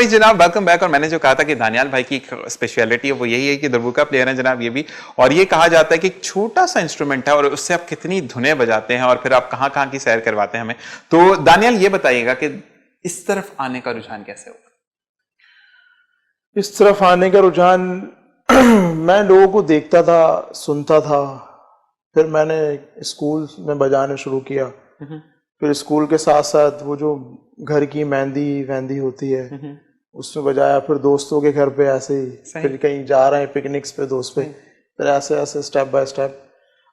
भाई जनाब, welcome back. और मैंने जो कहा था कि दानियाल भाई की स्पेशलिटी है वो यही है कि दरबुका प्लेयर है जनाब ये भी। और ये कहा जाता है कि एक छोटा सा इंस्ट्रूमेंट है और उससे आप कितनी धुनें बजाते हैं और फिर आप कहां कहां की सैर करवाते हैं हमें। तो दानियाल ये बताइएगा कि इस तरफ आने का रुझान कैसे होगा? इस तरफ आने का रुझान मैं लोगों को देखता था, सुनता था, फिर मैंने स्कूल में बजाना शुरू किया। फिर स्कूल के साथ साथ वो जो घर की मेहंदी वहंदी होती है उसमें बजाया, फिर दोस्तों के घर पे ऐसे ही, फिर कहीं जा रहे हैं पिकनिक्स पे दोस्त पे, फिर ऐसे ऐसे स्टेप बाय स्टेप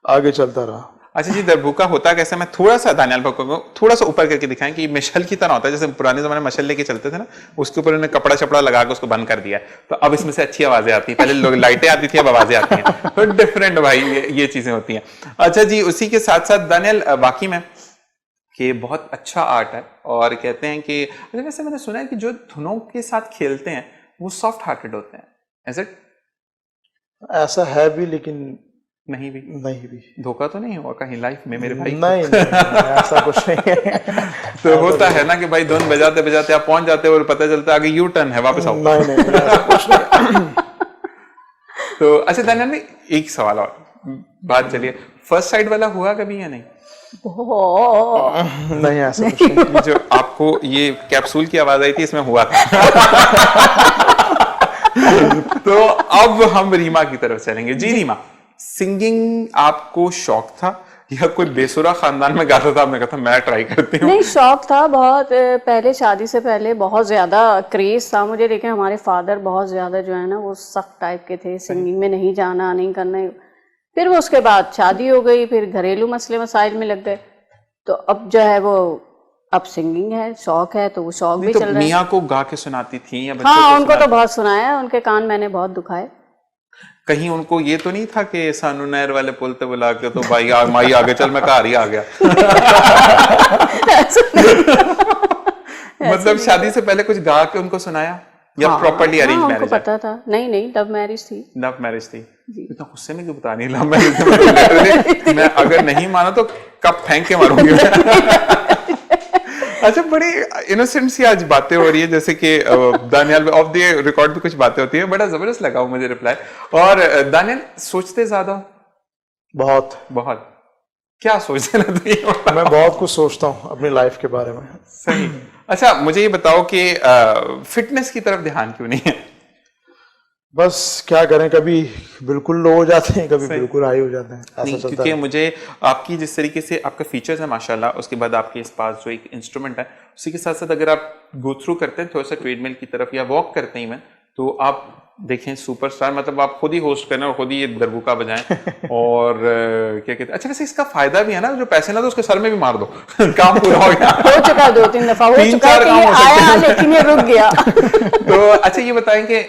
आगे चलता रहा। अच्छा जी, दरबुका होता कैसे? मैं थोड़ा सा दानियाल भाई को थोड़ा सा ऊपर करके दिखाएं कि मशल की तरह होता है, जैसे पुराने जमाने में मशल लेके चलते थे ना, उसके ऊपर उन्होंने कपड़ा चपड़ा लगा के उसको बंद कर दिया। तो अब इसमें से अच्छी आवाजें आती है, पहले लोग लाइटें आती थी, अब आवाजें आती हैं। तो डिफरेंट भाई ये चीजें होती हैं। अच्छा जी, उसी के साथ साथ दानियाल वाकई में कि बहुत अच्छा आर्ट है और कहते हैं कि वैसे मैंने सुना है कि जो धुनों के साथ खेलते हैं वो सॉफ्ट हार्टेड होते हैं। ऐसे ऐसा है भी, लेकिन नहीं भी धोखा तो नहीं हुआ कहीं लाइफ में मेरे भाई? नहीं, ऐसा कुछ नहीं है। तो होता है ना कि भाई धुन बजाते बजाते आप पहुंच जाते हो और पता चलता है आगे यू टर्न है, वापस आओ। नहीं ऐसा कुछ नहीं। तो अच्छा दानियाल ने एक सवाल और बात चलिए, फर्स्ट साइड वाला हुआ कभी या नहीं? नहीं ऐसा कुछ नहीं। जो आपको ये कैप्सूल की आवाज आई थी इसमें हुआ था। तो अब हम रीमा की तरफ चलेंगे। जी रीमा, सिंगिंग आपको शौक था या कोई बेसुरा खानदान में गाता था, आपने कहा था मैं ट्राई करती हूँ? नहीं, शौक था बहुत पहले, शादी से पहले बहुत ज्यादा क्रेज था मुझे। लेकिन हमारे फादर बहुत ज्यादा जो है ना वो सख्त टाइप के थे, सिंगिंग में नहीं जाना नहीं करना। फिर वो उसके बाद शादी हो गई, फिर घरेलू मसले मसाइल में लग गए, तो अब जो है वो अब सिंगिंग है, शौक है, तो वो शौक भी चल रहा है। मियाँ को गा के सुनाती थी या बच्चों हाँ, को उनको तो बहुत सुनाया, उनके कान मैंने बहुत दुखाए। कहीं उनको ये तो नहीं था कि सानू नहर वाले पुल पे बुला के तो भाई माई आगे चल, मैं कार ही आ गया? मतलब शादी से पहले कुछ गा के उनको सुनाया या प्रॉपर्ली अरेंज मैरिज? उनको पता था। नहीं, लव मैरिज थी। लव मैरिज थी? इतना गुस्से में क्यों बता नहीं लव मैरिज? मैं अगर नहीं माना तो कब फेंक के मारूंगी मैं। अच्छा, बड़ी इनोसेंट सी आज बातें हो रही है, जैसे कि दानियाल ऑफ द रिकॉर्ड भी कुछ बातें होती है। बड़ा जबरदस्त लगा मुझे रिप्लाई। और दानियाल सोचते ज्यादा? बहुत क्या सोचते रहते हैं? मैं बहुत कुछ सोचता हूँ अपनी लाइफ के बारे में। सही। अच्छा, मुझे ये बताओ कि फिटनेस की तरफ ध्यान क्यों नहीं है? बस क्या करें, कभी बिल्कुल लो हो जाते हैं, कभी बिल्कुल हाई हो जाते हैं, ऐसा चलता है। क्योंकि मुझे आपकी जिस तरीके से आपका फीचर्स है माशाल्लाह, उसके बाद आपके इस पास जो एक इंस्ट्रूमेंट है, उसी के साथ साथ अगर आप गो थ्रू करते हैं थोड़ा सा ट्रेडमिल की तरफ या वॉक करते हैं इवन, तो आप देखें सुपरस्टार, मतलब आप खुद ही होस्ट करें और खुद ही ये दरबुका बजाएं। और क्या कहते हैं, अच्छा वैसे इसका फायदा भी है ना, जो पैसे ना तो उसके सर में भी मार दो। काम पूरा हो गया। हो चुका 2-3 दफा हो चुका है, ये आया लेकिन ये रुक गया। तो अच्छा ये बताएं कि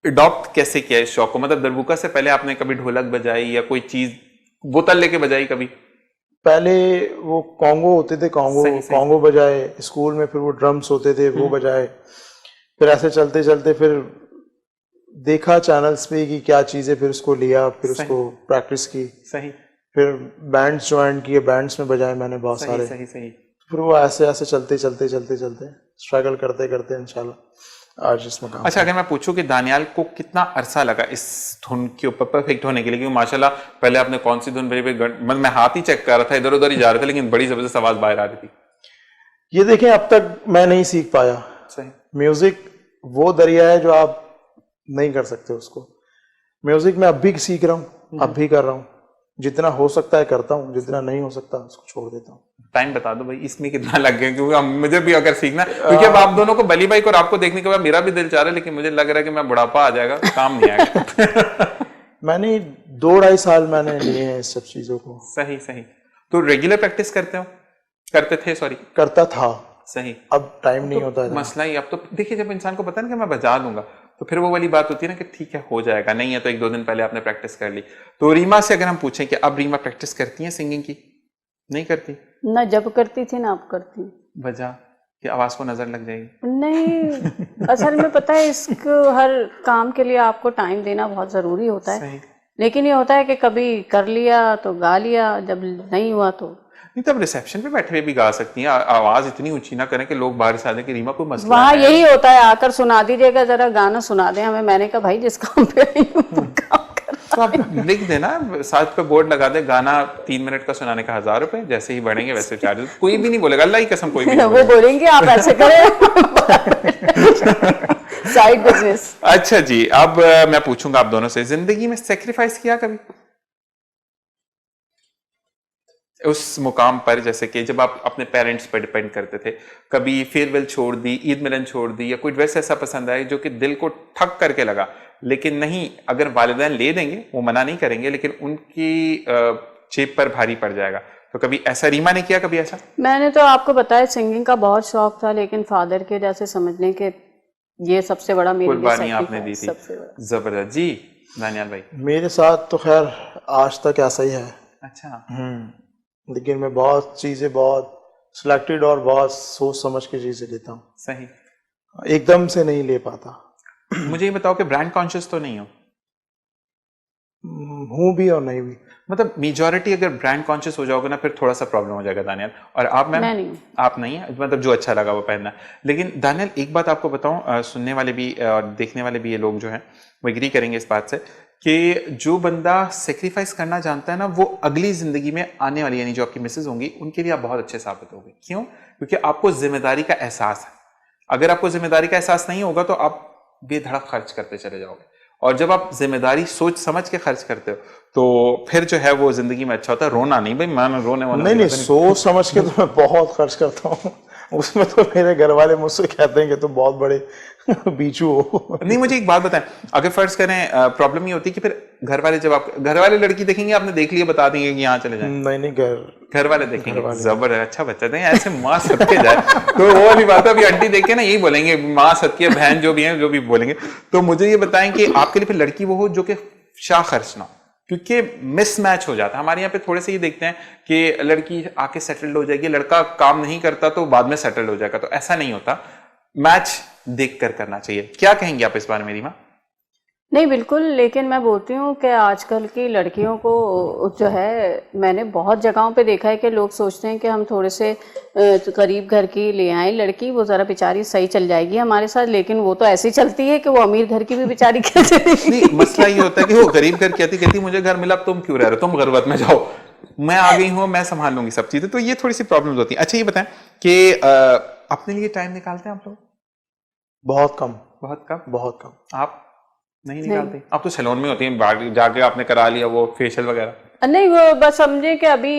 अडॉप्ट कैसे किया इस शौक को? मतलब दरबुका से पहले आपने कभी ढोलक बजाई या कोई चीज बोतल लेके बजाई कभी? पहले वो कॉन्गो होते थे, कॉन्गो बजाए स्कूल में, फिर वो ड्रम्स होते थे वो बजाए, फिर ऐसे चलते चलते फिर देखा चैनल्स पे कि क्या चीजें, फिर उसको लिया, फिर उसको प्रैक्टिस की। सही। फिर बैंड्स ज्वाइन किए, बैंड्स में बजाए मैंने बहुत सारे। सही। फिर वो ऐसे ऐसे चलते स्ट्रगल करते करते इंशाल्लाह आज इसमें काम। अच्छा, अगर मैं पूछूं कि दानियाल को कितना अरसा लगा इस धुन के ऊपर परफेक्ट होने के लिए? क्योंकि माशाल्लाह पहले आपने कौन सी धुन बजी? मैं हाथ ही चेक कर रहा था, इधर उधर ही जा रहे थे, लेकिन बड़ी जबरदस्त आवाज बाहर आ रही थी। ये देखें, अब तक मैं नहीं सीख पाया। सही। म्यूजिक वो दरिया है जो आप नहीं कर सकते उसको। म्यूजिक में अब भी सीख रहा हूँ, अब भी कर रहा हूँ, जितना हो सकता है करता हूँ, जितना नहीं हो सकता उसको छोड़ देता हूँ। टाइम बता दो भाई, इसमें कितना लग गया? क्योंकि मुझे भी अगर सीखना, क्योंकि अब आप दोनों को, बली भाई को और आपको देखने के बाद मेरा भी दिल चाह रहा है, लेकिन मुझे लग रहा है कि मैं बुढ़ापा आ जाएगा, काम नहीं आएगा। मैंने 2-2.5 साल मैंने लिए हैं इस सब चीजों को। सही। तो रेगुलर प्रैक्टिस करते थे? करता था। सही। अब टाइम नहीं होता है। मसला ही अब तो देखिए, जब इंसान को पता है ना कि मैं बजा लूंगा, तो फिर वो वाली बात होती है ना कि ठीक है हो जाएगा, नहीं है तो 1-2 दिन पहले आपने प्रैक्टिस कर ली। तो रीमा से अगर हम पूछें कि अब रीमा प्रैक्टिस करती है सिंगिंग की? नहीं करती ना, जब करती थी ना अब करती। वजह कि आवाज को नजर लग जाएगी? नहीं, असल में पता है, इसको हर काम के लिए आपको टाइम देना बहुत जरूरी होता है। सही। लेकिन ये होता है कि कभी कर लिया तो गा लिया, जब नहीं हुआ तो नहीं तो आप रिसेप्शन पे बैठे हुए भी गा सकती हैं, आवाज इतनी ऊंची ना करें कि लोग बाहर से आ जाए कि रीमा कोई मसला वहाँ है। यही होता है, आकर सुना दीजिएगा, जरा गाना सुना दें हमें। मैंने कहा भाई जिस काम पे आई हूँ वो काम कर। तो आप लिख देना, साथ पे बोर्ड लगा दे, गाना 3 मिनट का सुनाने का 1000 रुपए, जैसे ही बढ़ेंगे वैसे चार्जेस। कोई भी नहीं बोलेगा, अल्लाह की कसम कोई भी नहीं वो बोलेगा। बोलेंगे आप ऐसे करें साइड बिजनेस। अच्छा जी, अब मैं पूछूंगा आप दोनों से, जिंदगी में सेक्रीफाइस किया कभी उस मुकाम पर, जैसे कि जब आप अपने पेरेंट्स पर डिपेंड करते थे, कभी फेयरवेल छोड़ दी, ईद मिलन छोड़ दी, या कोई ड्रेस ऐसा पसंद आया जो कि दिल को ठक करके लगा, लेकिन नहीं, अगर वालिदैन ले देंगे वो मना नहीं करेंगे, लेकिन उनकी जेब पर भारी पड़ जाएगा, तो कभी ऐसा रीमा ने किया कभी ऐसा? मैंने तो आपको बताया सिंगिंग का बहुत शौक था, लेकिन फादर के जैसे समझने के ये सबसे बड़ा मेरे लिए कुर्बानी आपने दी sacrifice, थी, सबसे बड़ा। जबरदस्त। जी दानियाल भाई? मेरे साथ तो खैर आज तक ऐसा ही है। अच्छा, लेकिन मैं बहुत चीजें बहुत सिलेक्टेड और बहुत सोच समझ के चीजें लेता हूँ, सही। एकदम से नहीं ले पाता। मुझे ये बताओ कि ब्रांड कॉन्शियस तो नहीं हो? हूँ भी और नहीं भी। मतलब मेजॉरिटी अगर ब्रांड कॉन्शियस हो जाओगे ना, फिर थोड़ा सा प्रॉब्लम हो जाएगा दानियाल। और आप मैम? मैं नहीं। आप नहीं है, मतलब जो अच्छा लगा वो पहनना। लेकिन दानियाल एक बात आपको बताऊं, सुनने वाले भी और देखने वाले भी ये लोग जो हैं वो एग्री करेंगे इस बात से कि जो बंदा सेक्रीफाइस करना जानता है ना, वो अगली जिंदगी में आने वाली, यानी जो आपकी मिसेज होंगी, उनके लिए आप बहुत अच्छे साबित होंगे। क्यों? क्योंकि आपको जिम्मेदारी का एहसास है। अगर आपको जिम्मेदारी का एहसास नहीं होगा तो आप बेधड़क खर्च करते चले जाओगे, और जब आप जिम्मेदारी सोच समझ के खर्च करते हो तो फिर जो है वो जिंदगी में अच्छा होता है। रोना नहीं भाई, मैं रोने वाला नहीं, सोच समझ के तो मैं बहुत खर्च करता हूँ। उसमें तो मेरे घर वाले मुझसे कहते हैं कि तुम बहुत बड़े बीचू हो। नहीं, मुझे एक बात बताएं, अगर फर्ज करें प्रॉब्लम ये होती है कि फिर घर वाले, जब आप घर वाले लड़की देखेंगे, आपने देख लिया, बता देंगे कि यहाँ चले जाएं? नहीं, घर वाले देखेंगे, जबर है, अच्छा बच्चा दें, ऐसे माँ सदके जाए तो वो वाली बात है। अभी आंटी देख के ना यही बोलेंगे, माँ सदके, बहन जो भी है, जो भी बोलेंगे। तो मुझे ये बताएं कि आपके लिए फिर लड़की वो हो जो कि शाह खर्च ना हो, क्योंकि मिसमैच हो जाता है। हमारे यहाँ पे थोड़े से ये देखते हैं कि लड़की आके सेटल्ड हो जाएगी, लड़का काम नहीं करता तो बाद में सेटल्ड हो जाएगा, तो ऐसा नहीं होता। मैच देख कर करना चाहिए। क्या कहेंगे आप इस बारे में रीमा? नहीं बिल्कुल, लेकिन मैं बोलती हूँ कि आजकल की लड़कियों को जो है, मैंने बहुत जगहों पे देखा है कि लोग सोचते हैं कि हम थोड़े से करीब घर की ले आए लड़की, वो ज़रा बेचारी सही चल जाएगी हमारे साथ, लेकिन वो तो ऐसी चलती है कि वो अमीर घर की भी बेचारी कैसे नहीं, मसला ये होता है कि वो गरीब घर कहती मुझे घर मिला, तुम क्यों रह रहे हो, तुम गुर्बत में जाओ, मैं आ गई हूँ, मैं संभाल लूंगी सब चीजें। तो ये थोड़ी सी प्रॉब्लम्स होती हैं। अच्छा ये बताएं कि अपने लिए टाइम निकालते हैं आप लोग? बहुत कम। बहुत कम? बहुत कम। आप नहीं निकालते? आप तो सैलून में होती हैं, बाहर जाके आपने करा लिया वो फेशियल वगैरह? नहीं, वो बस समझे कि अभी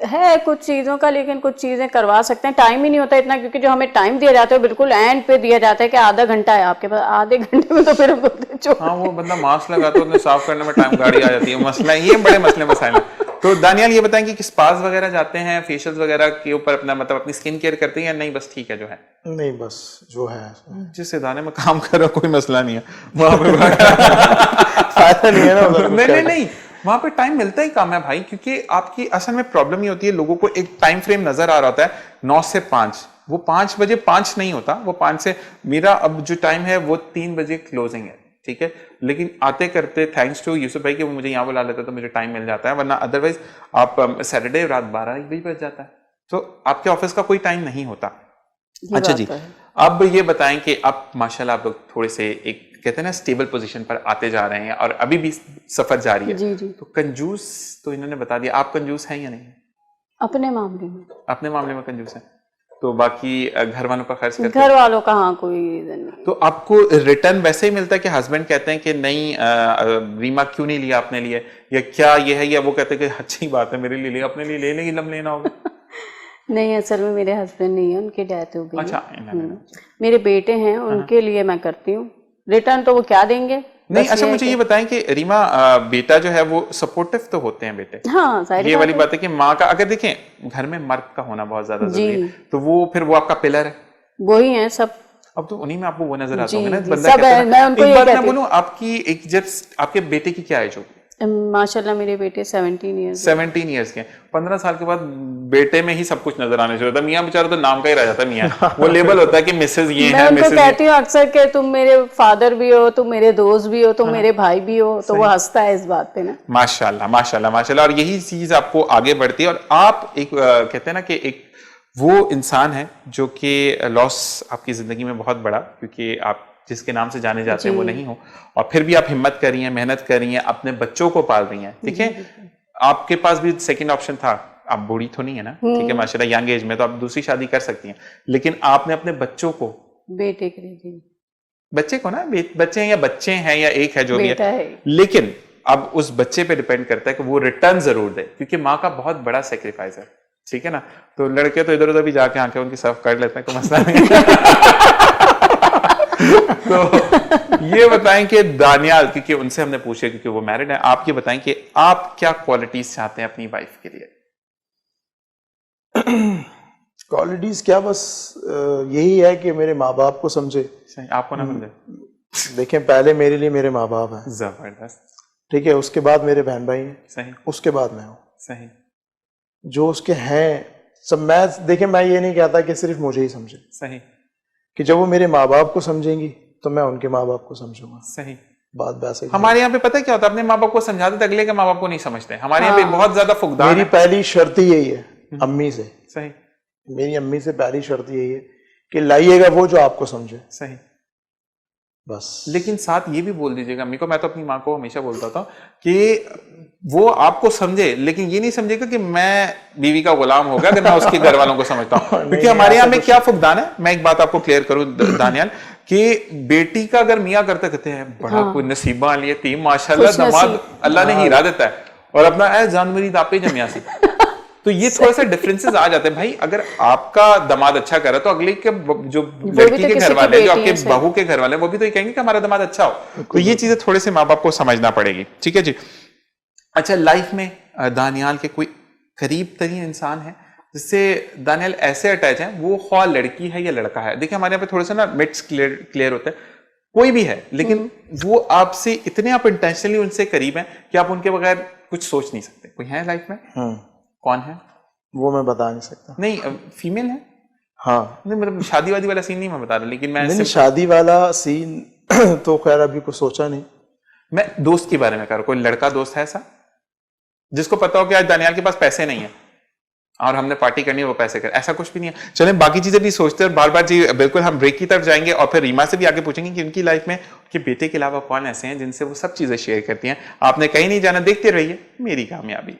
है कुछ चीज़ों का, लेकिन कुछ चीज़ें करवा सकते हैं, टाइम ही नहीं होता इतना, क्योंकि जो हमें टाइम दिया जाता है बिल्कुल एंड पे दिया जाता है कि आधा घंटा है आपके पास, आधे घंटे में तो फिर हम बोलते हैं हाँ, वो बंदा मास्क लगाता है, उन्हें साफ करने में टाइम, गाड़ी आ जाती है, मसला ये बड़े मसले मसाइल हैं। तो दानियाल ये बताएं कि स्पास वगैरह जाते हैं, फेशियल्स वगैरह के ऊपर अपना मतलब अपनी स्किन केयर करते हैं या नहीं, बस ठीक है जो है? नहीं, बस जो है। जिस इदारे में काम कर रहा कोई मसला नहीं है वहां पे फायदा नहीं है ना उधर। नहीं, वहां पे टाइम मिलता ही कम है भाई, क्योंकि आपकी असल में प्रॉब्लम ये होती है, लोगों को एक टाइम फ्रेम नजर आ रहा होता है 9 से 5, वो 5 बजे 5 नहीं होता, वो 5 से, मेरा अब जो टाइम है वो 3 बजे क्लोजिंग है, ठीक है, लेकिन आते करते थैंक्स टू यूसुफ भाई कि वो मुझे यहाँ बुला लेता तो मुझे टाइम मिल जाता है, वरना अदरवाइज आप सैटरडे रात 12 बजे बज जाता है, तो आपके ऑफिस का कोई टाइम नहीं होता। अच्छा जी, अब ये बताएं कि आप माशाल्लाह आप लोग थोड़े से एक कहते हैं ना स्टेबल पोजीशन पर आते जा रहे हैं और अभी भी सफर जारी है। जी जी। तो कंजूस तो इन्होंने बता दिया, आप कंजूस हैं या नहीं? अपने मामले में, अपने मामले में कंजूस हैं, तो बाकी घर वालों पर खर्च करते घर वालों का हाँ कोई रीजन नहीं। तो आपको रिटर्न वैसे ही मिलता है कि हस्बैंड कहते हैं कि नहीं रीमा क्यों नहीं लिया आपने लिए, या क्या ये है, या वो कहते हैं कि अच्छी बात है मेरे लिए लिया, अपने लिए ले लेगी, लम लेना होगा? नहीं, असल में मेरे हस्बैंड नहीं है, उनकी डेथ हो गई। अच्छा, मेरे बेटे हैं, उनके लिए मैं करती हूँ, रिटर्न तो वो क्या देंगे। नहीं, अच्छा मुझे ये बताएं कि रीमा बेटा जो है वो सपोर्टिव तो होते हैं बेटे? हाँ, ये वाली बात है कि माँ का, अगर देखें घर में मर्द का होना बहुत ज्यादा जरूरी है, तो वो फिर वो आपका पिलर है, वही है सब। अब तो उन्हीं में आपको वो नजर आता होगा ना, जी, बंदा सब कहता है, मैं उनको एक ये बात मैं कहती बोलूं, आपकी एक जब आपके बेटे की क्या एज होगी? माशाल्लाह मेरे बेटे 17 ईयर्स 17 ईयर्स के हैं, 15 साल के बाद बेटे में ही सब कुछ नजर आने शुरू होता है। मियाँ बेचारा तो नाम का ही रह जाता है मियाँ, वो लेबल होता है कि मिसेज ये मैं है, उनको मिसेज कहती हूँ अक्सर कि तुम मेरे फादर भी हो, तुम मेरे दोस्त भी हो, तुम मेरे भाई भी हो, तो वो हंसता है इस बात पे ना। माशाल्लाह माशाल्लाह माशाल्लाह। और यही चीज आपको आगे बढ़ती है। और आप एक कहते हैं ना कि एक वो इंसान है जो कि लॉस आपकी जिंदगी में बहुत बड़ा, क्योंकि आप जिसके नाम से जाने जाते हैं वो नहीं हो, और फिर भी आप हिम्मत कर रही हैं, मेहनत कर रही हैं, अपने बच्चों को पाल रही हैं। ठीक है, आपके पास भी सेकंड ऑप्शन था, आप बूढ़ी तो नहीं है ना, ठीक है माशाल्लाह, यंग एज में तो आप दूसरी शादी कर सकती हैं, लेकिन आपने अपने बच्चों को, बेटे के लिए, बच्चे को ना, बच्चे हैं या बच्चे हैं या एक है जो भी बेटा है, है। लेकिन अब उस बच्चे पे डिपेंड करता है कि वो रिटर्न जरूर दे, क्योंकि माँ का बहुत बड़ा सेक्रीफाइस है। ठीक है ना, तो लड़के तो इधर उधर भी जाके आके उनकी सर्व कर लेते हैं, कोई मसला नहीं। तो ये बताएं कि दानियाल, क्योंकि उनसे हमने पूछा क्योंकि वो मैरिड है, आप ये बताएं कि आप क्या क्वालिटीज चाहते हैं अपनी वाइफ के लिए? क्वालिटीज क्या, बस यही है कि मेरे माँ बाप को समझे। सही, आपको ना समझे। देखें, पहले मेरे लिए मेरे माँ बाप हैं, जबरदस्त। ठीक है, उसके बाद मेरे बहन भाई हैं, सही उसके बाद मैं हूँ। सही। जो उसके हैं सब, मैं देखें, मैं ये नहीं कहता कि सिर्फ मुझे ही समझे, सही कि जब वो मेरे माँ बाप को समझेंगी तो मैं उनके माँ बाप को समझूंगा। सही। बात वैसे ही है। हमारे यहाँ पे पता है क्या होता है, अपने माँ बाप को समझाते थे, अगले के माँ बाप को नहीं समझते। हमारे यहाँ पे बहुत ज्यादा फुकदार मेरी है। पहली शर्त ही यही है अम्मी से, सही मेरी अम्मी से पहली शर्त यही है कि लाइएगा वो जो आपको समझे, सही। बस। लेकिन साथ ये भी बोल दीजिएगा अम्मी को, मैं तो अपनी माँ को हमेशा बोलता था कि वो आपको समझे, लेकिन ये नहीं समझेगा कि मैं बीवी का गुलाम होगा अगर मैं उसके घर वालों को समझता हूँ। क्योंकि हमारे यहाँ में क्या फुकदान है, मैं एक बात आपको क्लियर करूँ दानियाल, कि बेटी का अगर मियाँ करते कहते हैं बड़ा कोई नसीबा वाली है थी, माशाल्लाह दामाद अल्लाह ने हीरा देता है, और अपना ऐ जान मेरी दापे जमिया से। तो ये थोड़ा सा डिफरेंसेस आ जाते हैं भाई। अगर आपका दामाद अच्छा करे तो अगले के जो लड़की के घर वाले, जो आपके बहू के घर वाले, वो भी तो ये कहेंगे कि हमारा दामाद अच्छा हो। तो ये चीजें थोड़े से माँ बाप को समझना पड़ेगी। ठीक है जी। अच्छा, लाइफ में दानियाल के कोई करीब तरीन इंसान है जिससे दानियाल ऐसे अटैच है, वो ख्वाह लड़की है या लड़का है? देखिए हमारे यहाँ पे थोड़े से ना मिट्स क्लियर होते हैं, कोई भी है, लेकिन वो आपसे इतने, आप इंटेंशनली उनसे करीब हैं कि आप उनके बगैर कुछ सोच नहीं सकते। कोई है लाइफ में? कौन है वो मैं बता नहीं सकता। नहीं, फीमेल है? हाँ, नहीं मतलब शादी वादी वाला सीन नहीं मैं बता रहा, लेकिन मैं नहीं, शादी वाला सीन तो खैर अभी कुछ सोचा नहीं। मैं दोस्त के बारे में कर रहा हूं। कोई लड़का दोस्त है ऐसा जिसको पता हो कि आज दानियाल के पास पैसे नहीं है और हमने पार्टी करनी है, वो पैसे कर, ऐसा कुछ भी नहीं है? चलें बाकी चीजें भी सोचते हैं, और बार बार जी बिल्कुल हम ब्रेक की तरफ जाएंगे और फिर रीमा से भी आगे पूछेंगे कि उनकी लाइफ में उनके बेटे के अलावा कौन ऐसे हैं जिनसे वो सब चीजें शेयर करती हैं। आपने कहीं नहीं जाना, देखते रहिए मेरी कामयाबी।